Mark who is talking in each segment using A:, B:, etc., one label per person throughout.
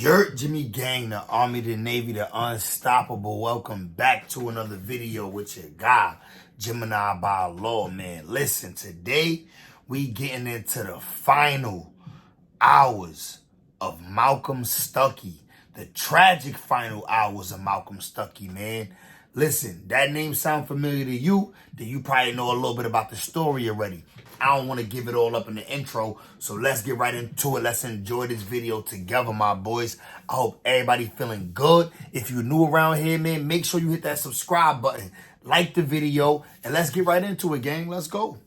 A: Yurt Jimmy Gang, the Army, the Navy, the Unstoppable. Welcome back to another video with your guy, Gemini by Law, man. Listen, today we getting into the final hours of Malcolm Stuckey. The tragic final hours of Malcolm Stuckey, man. Listen, that name sound familiar to you, then you probably know a little bit about the story already. I don't want to give it all up in the intro, so let's get right into it. Let's enjoy this video together, my boys. I hope everybody feeling good. If you're new around here, man, make sure you hit that subscribe button, like the video, and let's get right into it, gang. Let's go.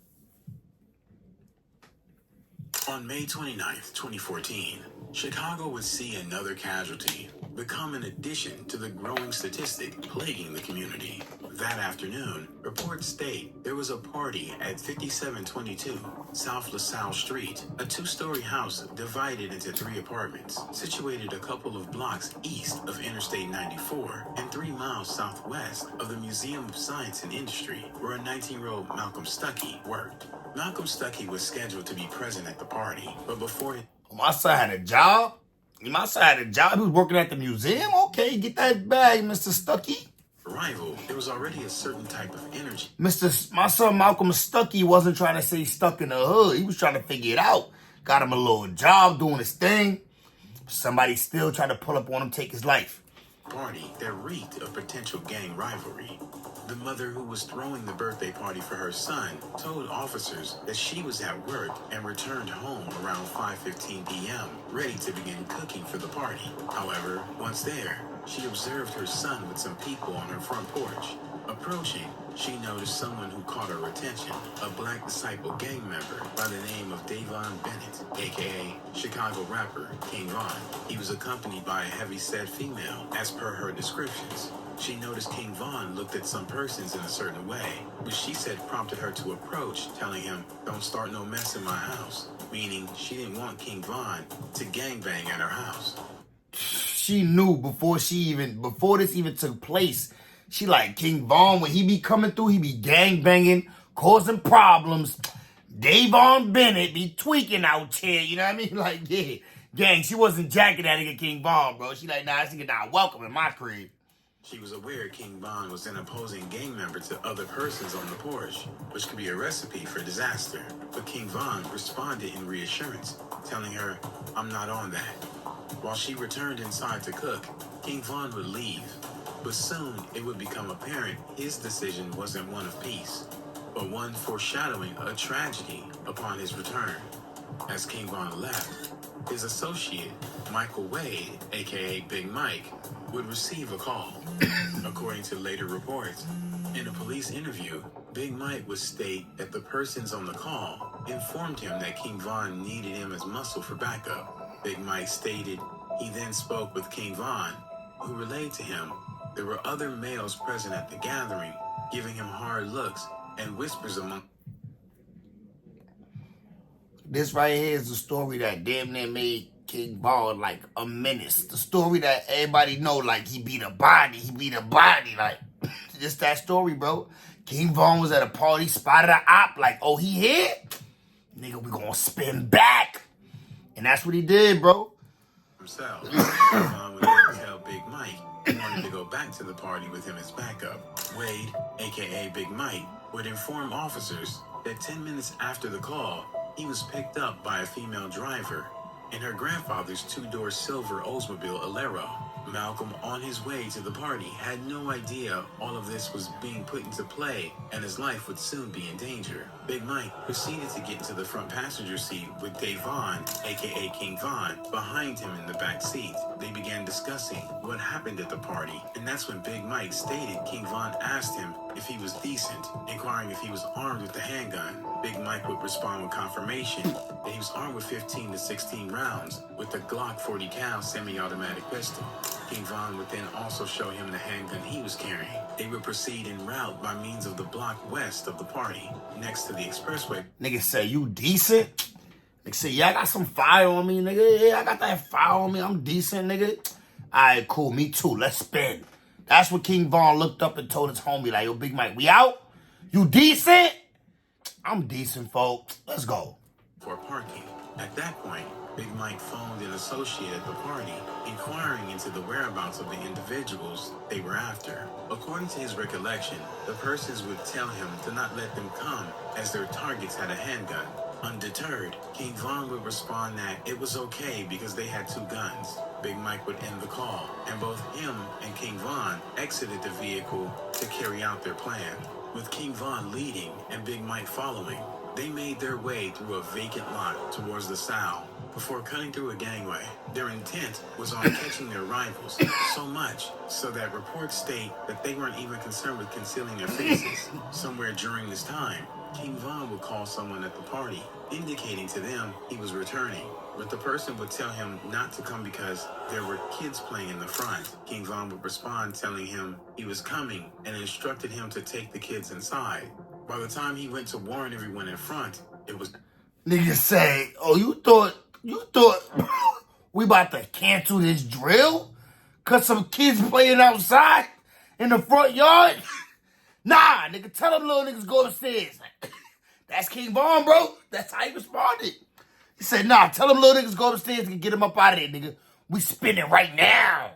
B: On May 29th, 2014, Chicago would see another casualty become an addition to the growing statistic plaguing the community. That afternoon, reports state there was a party at 5722 South LaSalle Street, a two-story house divided into 3 apartments, situated a couple of blocks east of Interstate 94 and 3 miles southwest of the Museum of Science and Industry, where a 19-year-old Malcolm Stuckey worked. Malcolm Stuckey was scheduled to be present at the party, but before
A: my son had a job. My son had a job. He was working at the museum. Okay, get that bag, Mr. Stuckey.
B: arrival, there was already a certain type of energy.
A: My son Malcolm Stuckey wasn't trying to say stuck in the hood. He was trying to figure it out. Got him a little job doing his thing. Somebody still tried to pull up on him, take his life.
B: Party that reeked of potential gang rivalry. The mother who was throwing the birthday party for her son told officers that she was at work and returned home around 5:15 p.m., ready to begin cooking for the party. However, once there, she observed her son with some people on her front porch. Approaching, she noticed someone who caught her attention, a Black Disciple gang member by the name of Davon Bennett, aka Chicago rapper King Von. He was accompanied by a heavy-set female, as per her descriptions. She noticed King Von looked at some persons in a certain way, which she said prompted her to approach, telling him, "Don't start no mess in my house," meaning she didn't want King Von to gangbang at her house.
A: She knew before this even took place. She like, King Von, when he be coming through, he be gangbanging, causing problems. Davon Bennett be tweaking out here, you know what I mean? Like, yeah, gang, she wasn't jacking that nigga King Von, bro. She like, nah, this nigga not welcome in my crib.
B: She was aware King Von was an opposing gang member to other persons on the porch, which could be a recipe for disaster. But King Von responded in reassurance, telling her, "I'm not on that." While she returned inside to cook, King Von would leave. But soon it would become apparent his decision wasn't one of peace, but one foreshadowing a tragedy upon his return. As King Von left, his associate, Michael Wade, aka Big Mike, would receive a call. According to later reports, in a police interview, Big Mike would state that the persons on the call informed him that King Von needed him as muscle for backup. Big Mike stated he then spoke with King Von, who relayed to him there were other males present at the gathering, giving him hard looks and whispers among.
A: This right here is the story that damn near made King Von like a menace. The story that everybody know, like he beat a body, like just that story, bro. King Von was at a party, spotted an op, like, oh, he here? Nigga, we gonna spin back. And that's what he did, bro.
B: Himself, Von would then tell Big Mike he wanted to go back to the party with him as backup. Wade, aka Big Mike, would inform officers that 10 minutes after the call, he was picked up by a female driver in her grandfather's 2-door silver Oldsmobile Alero. Malcolm, on his way to the party, had no idea all of this was being put into play and his life would soon be in danger. Big Mike proceeded to get into the front passenger seat with Davon, aka King Von, behind him in the back seat. They began discussing what happened at the party, and that's when Big Mike stated King Von asked him if he was decent, inquiring if he was armed with the handgun. Big Mike would respond with confirmation that he was armed with 15 to 16 rounds with the Glock 40 cal semi-automatic pistol. King Von would then also show him the handgun he was carrying. They would proceed en route by means of the block west of the party, next to the expressway.
A: Nigga say, you decent? Nigga say, yeah, I got some fire on me, nigga. Yeah, I got that fire on me. I'm decent, nigga. All right, cool. Me too. Let's spin. That's what King Von looked up and told his homie, like, yo, Big Mike, we out? You decent? I'm decent, folks. Let's go.
B: For parking. At that point, Big Mike phoned an associate at the party, inquiring into the whereabouts of the individuals they were after. According to his recollection, the persons would tell him to not let them come as their targets had a handgun. Undeterred, King Von would respond that it was okay because they had 2 guns. Big Mike would end the call, and both him and King Von exited the vehicle to carry out their plan. With King Von leading and Big Mike following, they made their way through a vacant lot towards the sow before cutting through a gangway. Their intent was on catching their rivals, so much so that reports state that they weren't even concerned with concealing their faces. Somewhere during this time, King Von would call someone at the party, indicating to them he was returning. But the person would tell him not to come because there were kids playing in the front. King Von would respond telling him he was coming and instructed him to take the kids inside. By the time he went to warn everyone in front, it was...
A: Niggas say, oh, you thought we about to cancel this drill? Cause some kids playing outside in the front yard? Nah, nigga, tell them little niggas go upstairs. That's King Von, bro. That's how he responded. He said, nah, tell them little niggas go upstairs and get him up out of there, nigga. We spinning right now.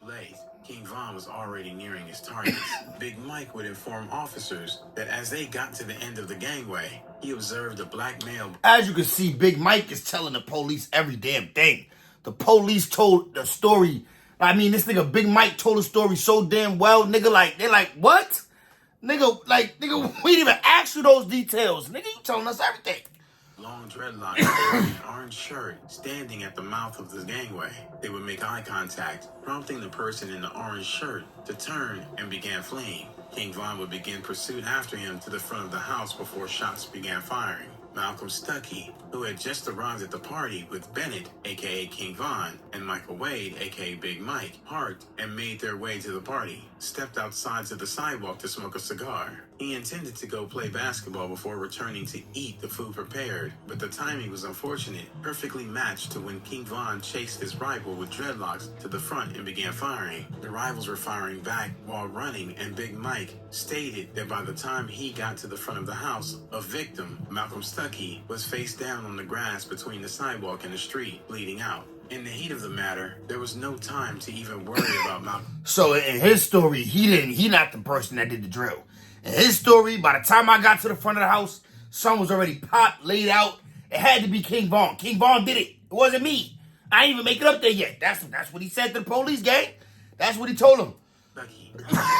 B: Late, King Von was already nearing his targets. Big Mike would inform officers that as they got to the end of the gangway, he observed a black male.
A: As you can see, Big Mike is telling the police every damn thing. The police told the story. I mean, this nigga Big Mike told the story so damn well, nigga. Like, they're like, what? Nigga, we didn't even ask you those details. Nigga, you telling us everything.
B: Long dreadlocks, wearing an orange shirt, standing at the mouth of the gangway. They would make eye contact, prompting the person in the orange shirt to turn and began fleeing. King Von would begin pursuit after him to the front of the house before shots began firing. Malcolm Stuckey, who had just arrived at the party with Bennett, aka King Von, and Michael Wade, aka Big Mike, parked and made their way to the party, stepped outside to the sidewalk to smoke a cigar. He intended to go play basketball before returning to eat the food prepared, but the timing was unfortunate, perfectly matched to when King Von chased his rival with dreadlocks to the front and began firing. The rivals were firing back while running, and Big Mike stated that by the time he got to the front of the house, a victim, Malcolm Stuckey, was face down on the grass between the sidewalk and the street, bleeding out. In the heat of the matter, there was no time to even worry about Malcolm.
A: So in his story, he not the person that did the drill. In his story, by the time I got to the front of the house, son was already popped, laid out. It had to be King Von. King Von did it. It wasn't me. I ain't even make it up there yet. That's what he said to the police, gang. That's what he told them.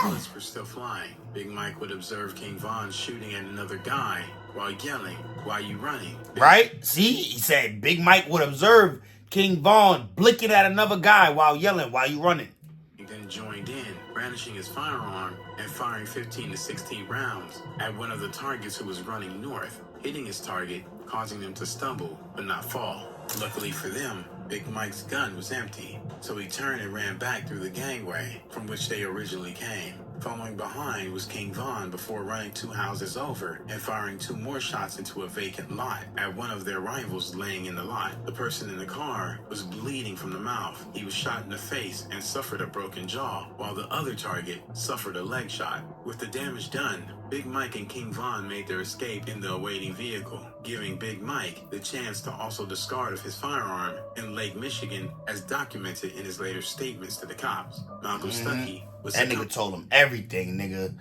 B: Bullets were still flying. Big Mike would observe King Von shooting at another guy while yelling, "Why you running?"
A: Right? See? He said Big Mike would observe King Von blinking at another guy while yelling, "Why you running?"
B: He then joined in, brandishing his firearm and firing 15 to 16 rounds at one of the targets who was running north, hitting his target, causing them to stumble but not fall. Luckily for them, Big Mike's gun was empty, so he turned and ran back through the gangway from which they originally came. Following behind was King Von before running 2 houses over and firing 2 more shots into a vacant lot at one of their rivals laying in the lot. The person in the car was bleeding from the mouth. He was shot in the face and suffered a broken jaw, while the other target suffered a leg shot. With the damage done, Big Mike and King Von made their escape in the awaiting vehicle, giving Big Mike the chance to also discard of his firearm in Lake Michigan, as documented in his later statements to the cops. Malcolm Stuckey was...
A: That nigga told him everything, nigga.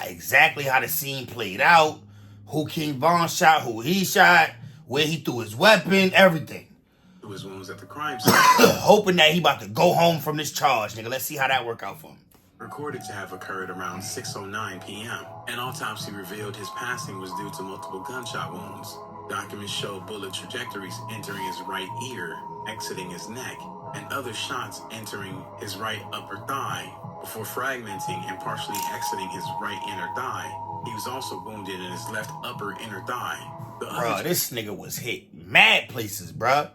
A: Exactly how the scene played out, who King Von shot, who he shot, where he threw his weapon, everything.
B: ...to his wounds at the crime scene.
A: Hoping that he about to go home from this charge, nigga. Let's see how that work out for him.
B: Recorded to have occurred around 6:09 p.m. An autopsy revealed his passing was due to multiple gunshot wounds. Documents show bullet trajectories entering his right ear, exiting his neck, and other shots entering his right upper thigh before fragmenting and partially exiting his right inner thigh. He was also wounded in his left upper inner thigh.
A: Bruh, this nigga was hit mad places, bruh.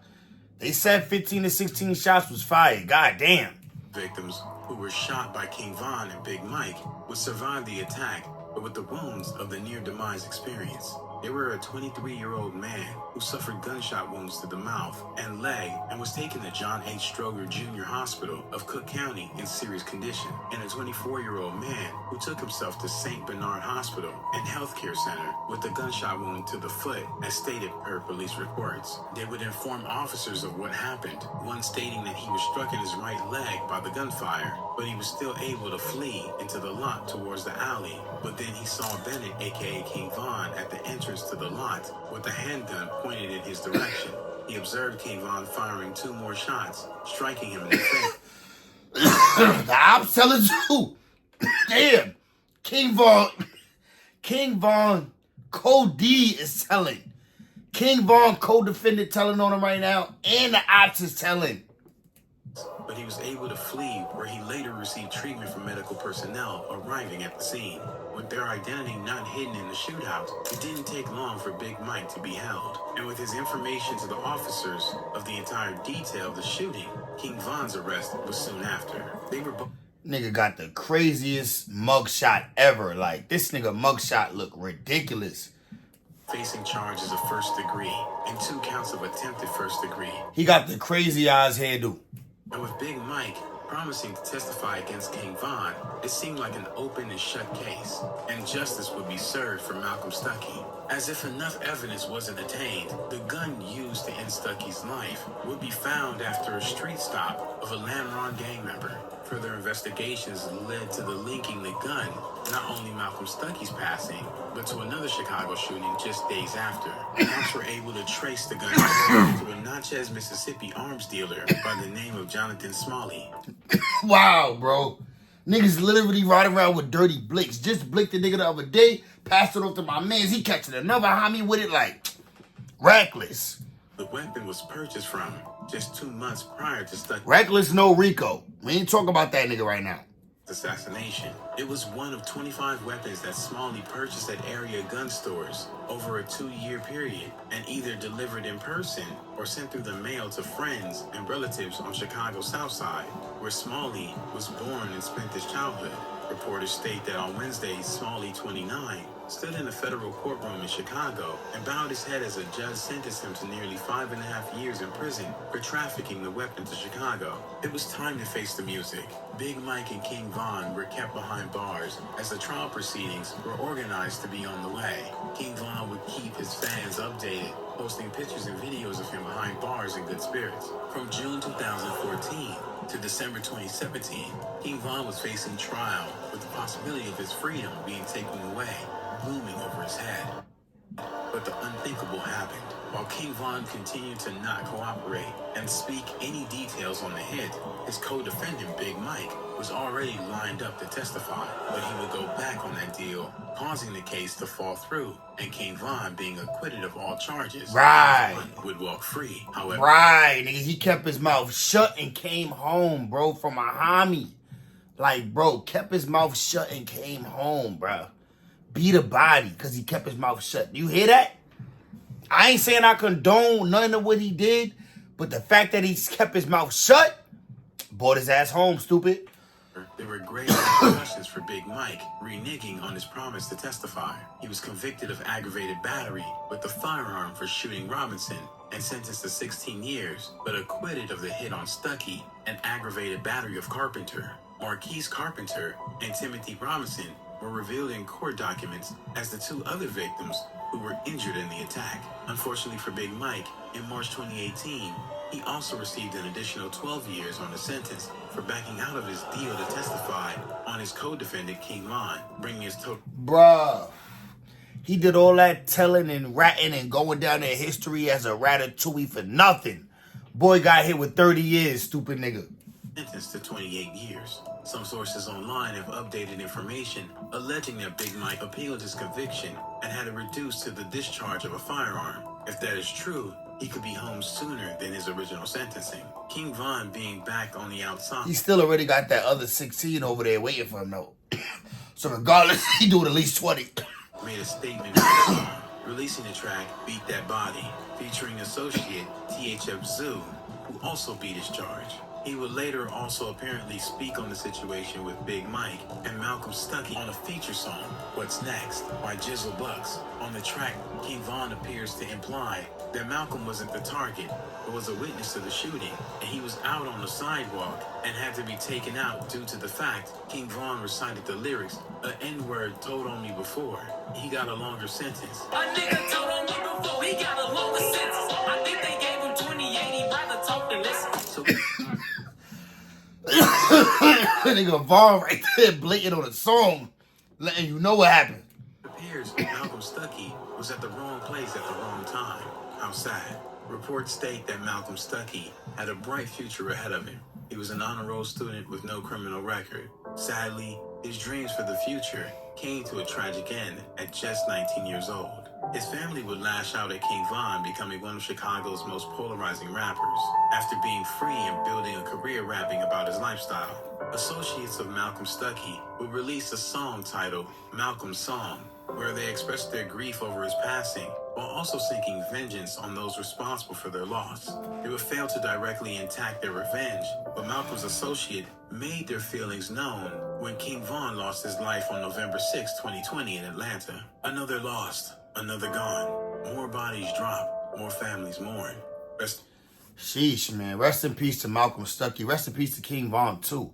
A: They said 15 to 16 shots was fired. God damn.
B: Victims who were shot by King Von and Big Mike would survive the attack, but with the wounds of the near-demise experience. They were a 23-year-old man who suffered gunshot wounds to the mouth and leg and was taken to John H. Stroger Jr. Hospital of Cook County in serious condition, and a 24-year-old man who took himself to St. Bernard Hospital and Healthcare Center with a gunshot wound to the foot, as stated per police reports. They would inform officers of what happened, one stating that he was struck in his right leg by the gunfire, but he was still able to flee into the lot towards the alley. But then he saw Bennett, aka King Von, at the entrance to the lot with a handgun pointed in his direction. He observed King Von firing 2 more shots, striking him in the face.
A: The ops telling you. Damn. King Von, Code D is telling. King Von, co-defendant, telling on him right now, and the ops is telling.
B: But he was able to flee, where he later received treatment from medical personnel arriving at the scene. With their identity not hidden in the shootout, it didn't take long for Big Mike to be held. And with his information to the officers of the entire detail of the shooting, King Von's arrest was soon after. They were both...
A: Nigga got the craziest mugshot ever. Like, this nigga mugshot look ridiculous.
B: Facing charges of first degree and 2 counts of attempted first degree.
A: He got the crazy eyes hairdo.
B: And with Big Mike promising to testify against King Von, it seemed like an open and shut case, and justice would be served for Malcolm Stuckey. As if enough evidence wasn't attained, the gun used to end Stuckey's life would be found after a street stop of a Lamron gang member. Further investigations led to the linking the gun, not only Malcolm Stuckey's passing, but to another Chicago shooting just days after. Cops were able to trace the gun to a Natchez, Mississippi arms dealer by the name of Jonathan Smalley.
A: Wow, bro. Niggas literally riding around with dirty blicks. Just blicked the nigga the other day, passed it off to my mans. He catching another homie with it like reckless.
B: The weapon was purchased from just 2 months prior to Stuckey's
A: Reckless, no Rico. We ain't talking about that nigga right now.
B: assassination. It was one of 25 weapons that Smalley purchased at area gun stores over a 2-year period, and either delivered in person or sent through the mail to friends and relatives on Chicago's South Side, where Smalley was born and spent his childhood. Reporters state that on Wednesday, Smalley, 29, stood in a federal courtroom in Chicago and bowed his head as a judge sentenced him to nearly 5.5 years in prison for trafficking the weapon to Chicago. It was time to face the music. Big Mike and King Von were kept behind bars as the trial proceedings were organized to be on the way. King Von would keep his fans updated, posting pictures and videos of him behind bars in good spirits. From June 2014 to December 2017, King Von was facing trial with the possibility of his freedom being taken away, looming over his head. But the unthinkable happened. While King Von continued to not cooperate and speak any details on the hit, his co-defendant Big Mike was already lined up to testify, but he would go back on that deal, causing the case to fall through, and King Von being acquitted of all charges.
A: Right.
B: Von would walk free, however.
A: Right, nigga, he kept his mouth shut and came home, bro, from a homie. Like, bro, kept his mouth shut and came home, bro. Beat a body because he kept his mouth shut. You hear that? I ain't saying I condone none of what he did, but the fact that he kept his mouth shut, brought his ass home, stupid.
B: There were grave repercussions for Big Mike, reneging on his promise to testify. He was convicted of aggravated battery with a firearm for shooting Robinson and sentenced to 16 years, but acquitted of the hit on Stuckey and aggravated battery of Carpenter. Marquise Carpenter and Timothy Robinson were revealed in court documents as the 2 other victims who were injured in the attack. Unfortunately for Big Mike, in March 2018, he also received an additional 12 years on the sentence for backing out of his deal to testify on his co-defendant King Von, bringing his total...
A: Bruh, he did all that telling and ratting and going down in history as a ratatouille for nothing. Boy got hit with 30 years, stupid nigga.
B: Sentenced to 28 years. Some sources online have updated information alleging that Big Mike appealed his conviction and had it reduced to the discharge of a firearm. If that is true, he could be home sooner than his original sentencing. King Von being back on the outside.
A: He still already got that other 16 over there waiting for him, though. So regardless, he doing at least 20.
B: Made a statement releasing the track Beat That Body, featuring associate THF Zoo, who also beat his charge. He would later also apparently speak on the situation with Big Mike and Malcolm Stuckey on a feature song, What's Next, by Jizzle Bucks. On the track, King Von appears to imply that Malcolm wasn't the target, but was a witness to the shooting, and he was out on the sidewalk and had to be taken out due to the fact King Von recited the lyrics, "A N-word told on me before." He got a longer sentence.
C: A nigga told on me before, he got a longer sentence. I think they gave him 28, he'd rather talk than listen.
B: So
A: Nigga Vaughn right there blatant on the song, letting you know what happened.
B: it appears Malcolm Stuckey was at the wrong place at the wrong time. How sad. Reports state that Malcolm Stuckey had a bright future ahead of him. He was an honor roll student with no criminal record. Sadly, his dreams for the future came to a tragic end at just 19 years old. His family would lash out at King Von, becoming one of Chicago's most polarizing rappers, after being free and building a career rapping about his lifestyle. Associates of Malcolm Stuckey would release a song titled Malcolm's Song, where they expressed their grief over his passing, while also seeking vengeance on those responsible for their loss. They would fail to directly enact their revenge, but Malcolm's associate made their feelings known when King Von lost his life on November 6, 2020 in Atlanta. Another lost, another gone. More bodies drop, more families mourn.
A: Sheesh, man. Rest in peace to Malcolm Stuckey. Rest in peace to King Von, too.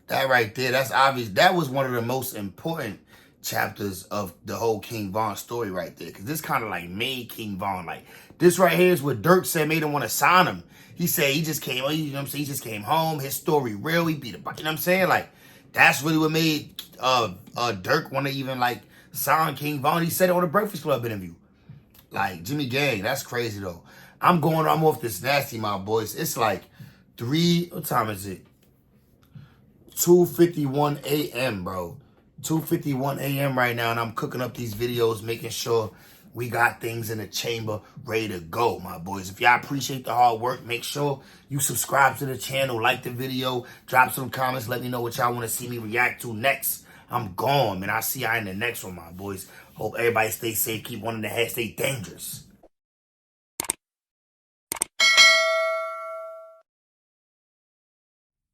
A: That right there, that's obvious. That was one of the most important chapters of the whole King Von story right there. Because this kind of like made King Von. Like, this right here is what Dirk said made him want to sign him. He said he just came, you know what I'm saying? He just came home. His story real. He beat a buck. You know what I'm saying? Like, that's really what made Dirk want to even like sign King Von. He said it on the Breakfast Club interview. Like, Jimmy Gang, that's crazy though. I'm off this nasty, my boys. It's like what time is it? 2:51 a.m., bro. 2:51 a.m. right now, and I'm cooking up these videos, making sure we got things in the chamber ready to go, my boys. If y'all appreciate the hard work, make sure you subscribe to the channel, like the video, drop some comments, let me know what y'all want to see me react to next. I'm gone, man. I'll see y'all in the next one, my boys. Hope everybody stay safe, keep one in the head, stay dangerous.